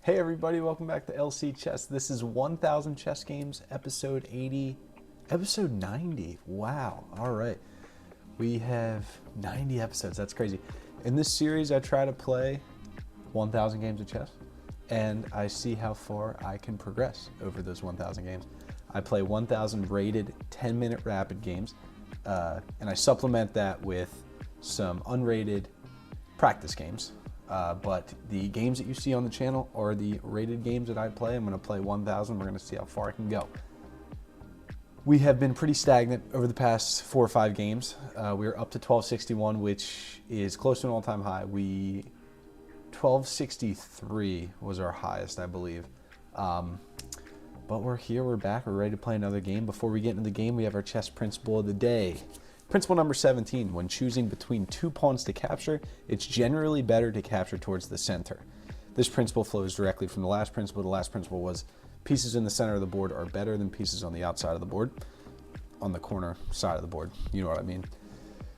Hey everybody, welcome back to LC Chess. This is 1000 Chess Games, episode 80, episode 90. Wow, all right. We have 90 episodes, that's crazy. In this series, I try to play 1000 games of chess, and I see how far I can progress over those 1000 games. I play 1000 rated 10-minute rapid games, and I supplement that with some unrated practice games. But the games that you see on the channel are the rated games that I play. I'm going to play 1000. We're going to see how far I can go. We have been pretty stagnant over the past 4 or 5 games. We're up to 1261, which is close to an all-time high. 1263 was our highest, I believe. But we're here, we're back, we're ready to play another game. Before we get into the game, we have our chess principle of the day. Principle number 17, when choosing between 2 pawns to capture, it's generally better to capture towards the center. This principle flows directly from the last principle. The last principle was pieces in the center of the board are better than pieces on the outside of the board, on the corner side of the board, you know what I mean.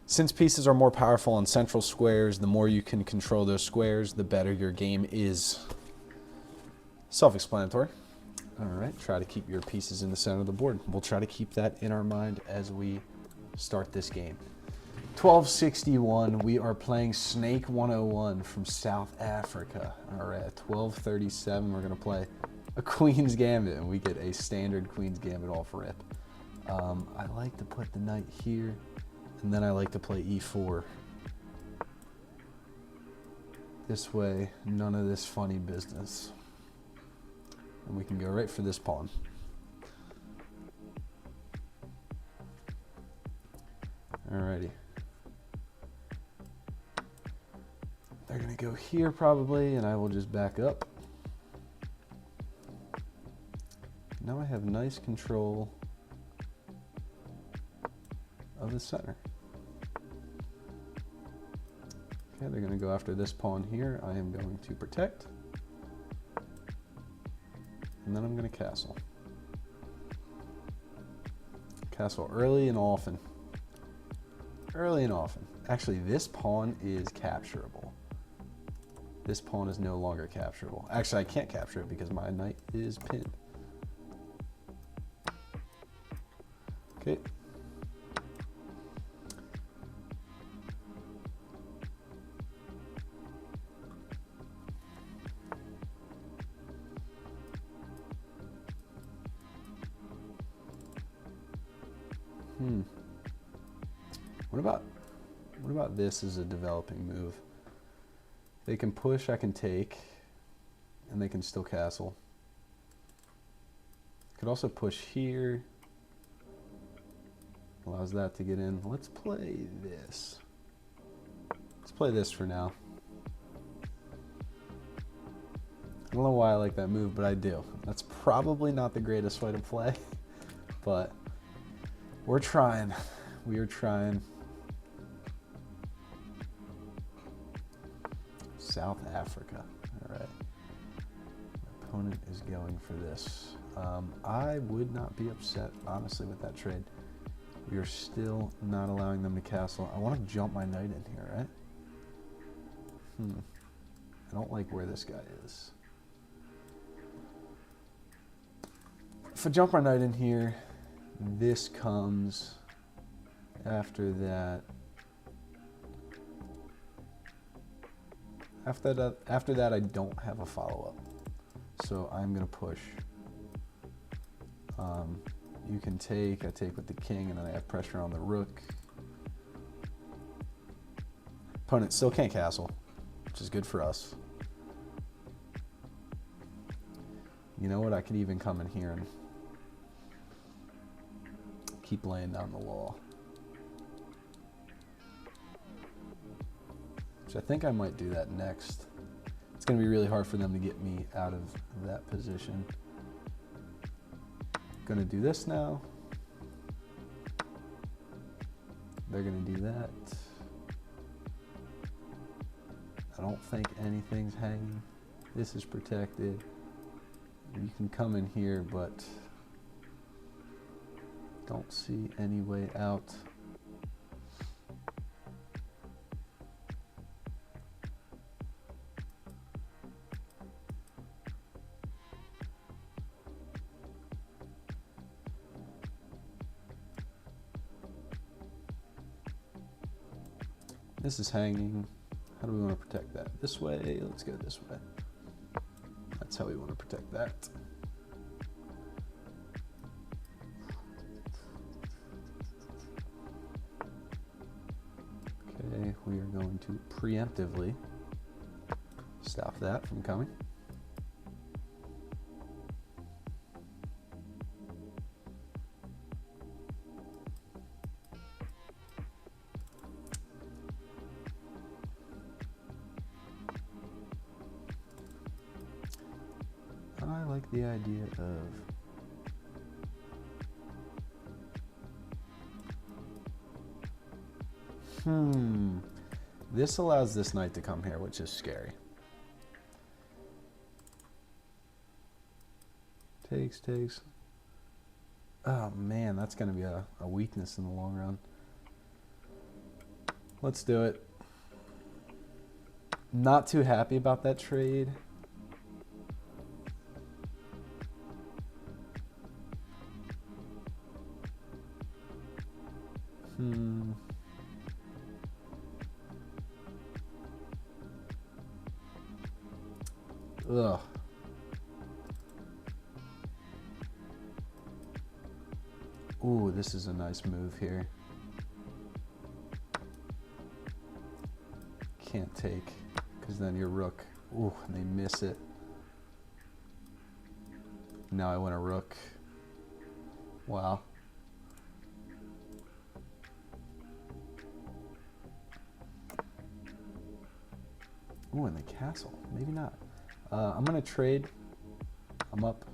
Since pieces are more powerful on central squares, the more you can control those squares, the better your game is. Self-explanatory. All right, try to keep your pieces in the center of the board. We'll try to keep that in our mind as we start this game. 1261, we are playing Snake 101 from South Africa. All right, 1237, we're gonna play a Queen's Gambit, and we get a standard Queen's Gambit off rip. I like to put the knight here, and then I like to play e4. This way, none of this funny business. And we can go right for this pawn. Alrighty. They're gonna go here probably, and I will just back up. Now I have nice control of the center. Okay, they're gonna go after this pawn here. I am going to protect. And then I'm gonna castle. Castle early and often. Early and often. Actually, this pawn is capturable. This pawn is no longer capturable. Actually, I can't capture it because my knight is pinned. Okay. What about this as a developing move? They can push, I can take, and they can still castle. Could also push here. Allows that to get in. Let's play this. Let's play this for now. I don't know why I like that move, but I do. That's probably not the greatest way to play, but we're trying. We are trying. South Africa. All right. My opponent is going for this. I would not be upset, honestly, with that trade. We are still not allowing them to castle. I want to jump my knight in here, right? I don't like where this guy is. If I jump my knight in here, this comes after that. After that, I don't have a follow-up. So I'm gonna push. You can take, I take with the king, and then I have pressure on the rook. Opponent still can't castle, which is good for us. You know what, I could even come in here and keep laying down the law. Which I think I might do that next. It's going to be really hard for them to get me out of that position. Going to do this now. They're going to do that. I don't think anything's hanging. This is protected. You can come in here, but don't see any way out. This is hanging. How do we want to protect that? This way. Let's go this way. That's how we want to protect that. Okay, we are going to preemptively stop that from coming. I like the idea of this allows this knight to come here, which is scary. Takes. Oh man, that's going to be a weakness in the long run. Let's do it. Not too happy about that trade. Ugh. Ooh, this is a nice move here. Can't take, because then your rook. Ooh, and they miss it. Now I want a rook. Wow. Ooh, and the castle. Maybe not. I'm going to trade. I'm up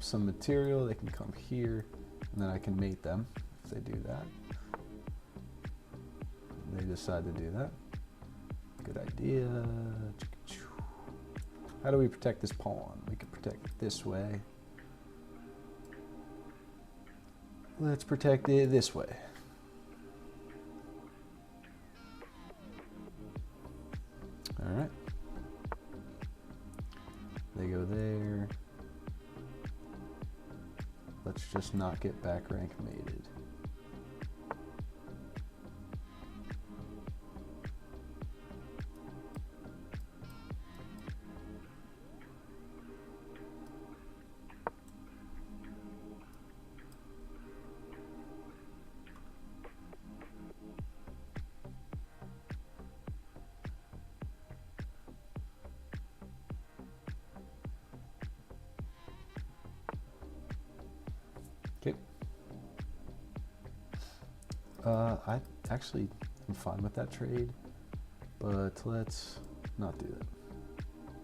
some material. They can come here, and then I can mate them if they do that. They decide to do that. Good idea. How do we protect this pawn? We can protect it this way. Let's protect it this way. All right. They go there. Let's just not get back rank mated. Okay. I actually am fine with that trade, but let's not do that.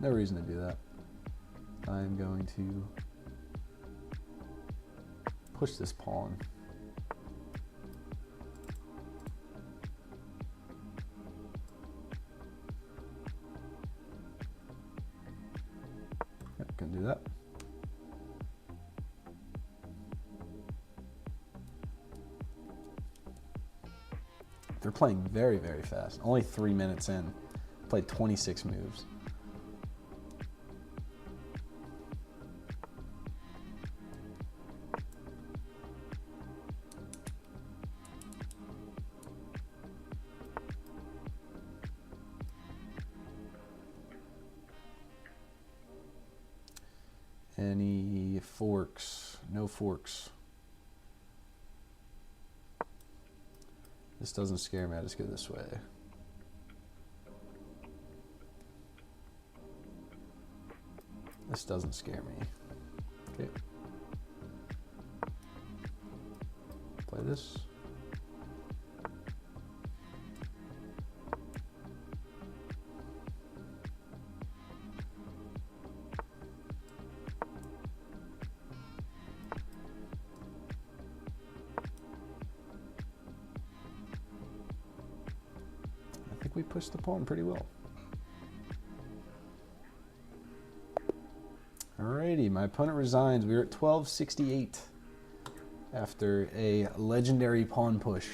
No reason to do that. I'm going to push this pawn. Yep, can do that. They're playing very, very fast. Only 3 minutes in. Played 26 moves. Any forks? No forks. This doesn't scare me, I just go this way. This doesn't scare me. Okay. Play this. We pushed the pawn pretty well. Alrighty, my opponent resigns. We were at 1268 after a legendary pawn push.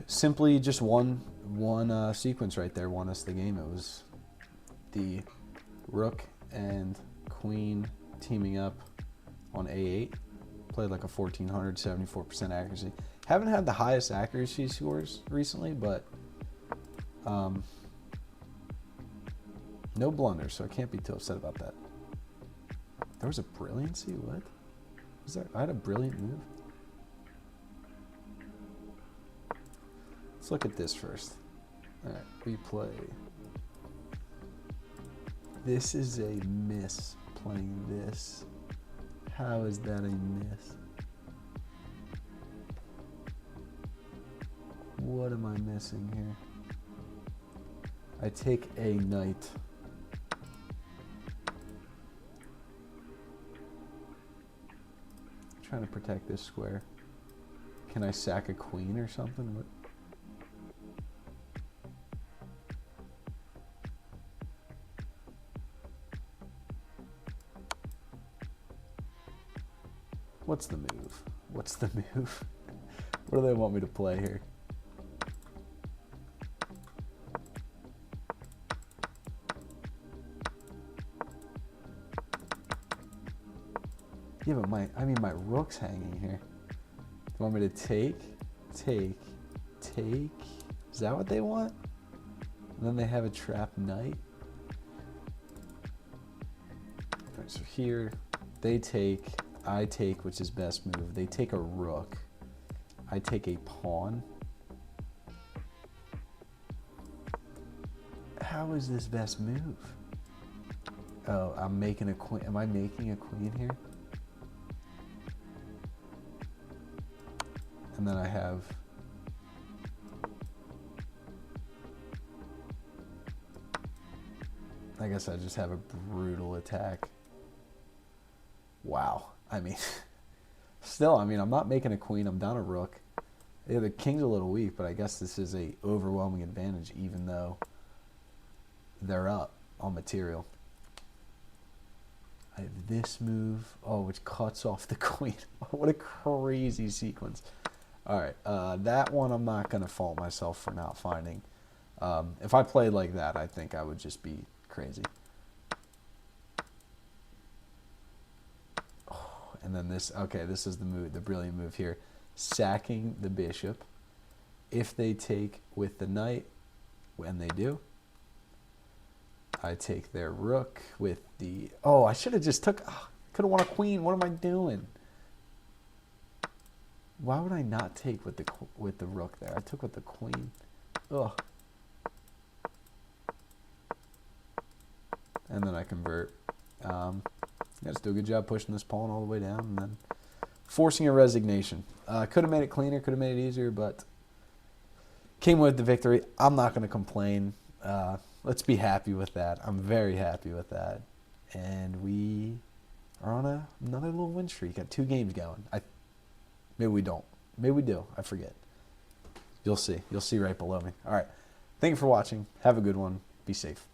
Simply just one sequence right there won us the game. It was the rook and queen teaming up on a8, Played like a 1400, 74% accuracy. Haven't had the highest accuracy scores recently, but no blunders, so I can't be too upset about that. There was a brilliancy? What? Was there? I had a brilliant move? Let's look at this first. Alright, we play. This is a miss, playing this. How is that a miss? What am I missing here? I take a knight. Trying to protect this square. Can I sack a queen or something? What? What's the move? What's the move? What do they want me to play here? Yeah, but my rook's hanging here. You want me to take? Is that what they want? And then they have a trapped knight. All right, so here they take, I take, which is best move. They take a rook. I take a pawn. How is this best move? Oh, I'm making a queen. Am I making a queen here? And then I have I guess I just have a brutal attack. Wow. I mean, still, I mean, I'm not making a queen. I'm down a rook. Yeah, the king's a little weak, but I guess this is a overwhelming advantage, even though they're up on material. I have this move. Oh, which cuts off the queen. What a crazy sequence. All right, that one I'm not going to fault myself for not finding. If I played like that, I think I would just be crazy. Oh, and then this, okay, this is the move, the brilliant move here. Sacking the bishop. If they take with the knight, when they do, I take their rook with the, oh, I should have just took, oh, could have won a queen. What am I doing? Why would I not take with the rook there? I took with the queen. Ugh. And then I convert. Guys do a good job pushing this pawn all the way down and then forcing a resignation. Could have made it cleaner, could have made it easier, but came with the victory. I'm not going to complain. Let's be happy with that. I'm very happy with that. And we are on another little win streak. Got 2 games going. Maybe we don't. Maybe we do. I forget. You'll see. You'll see right below me. All right. Thank you for watching. Have a good one. Be safe.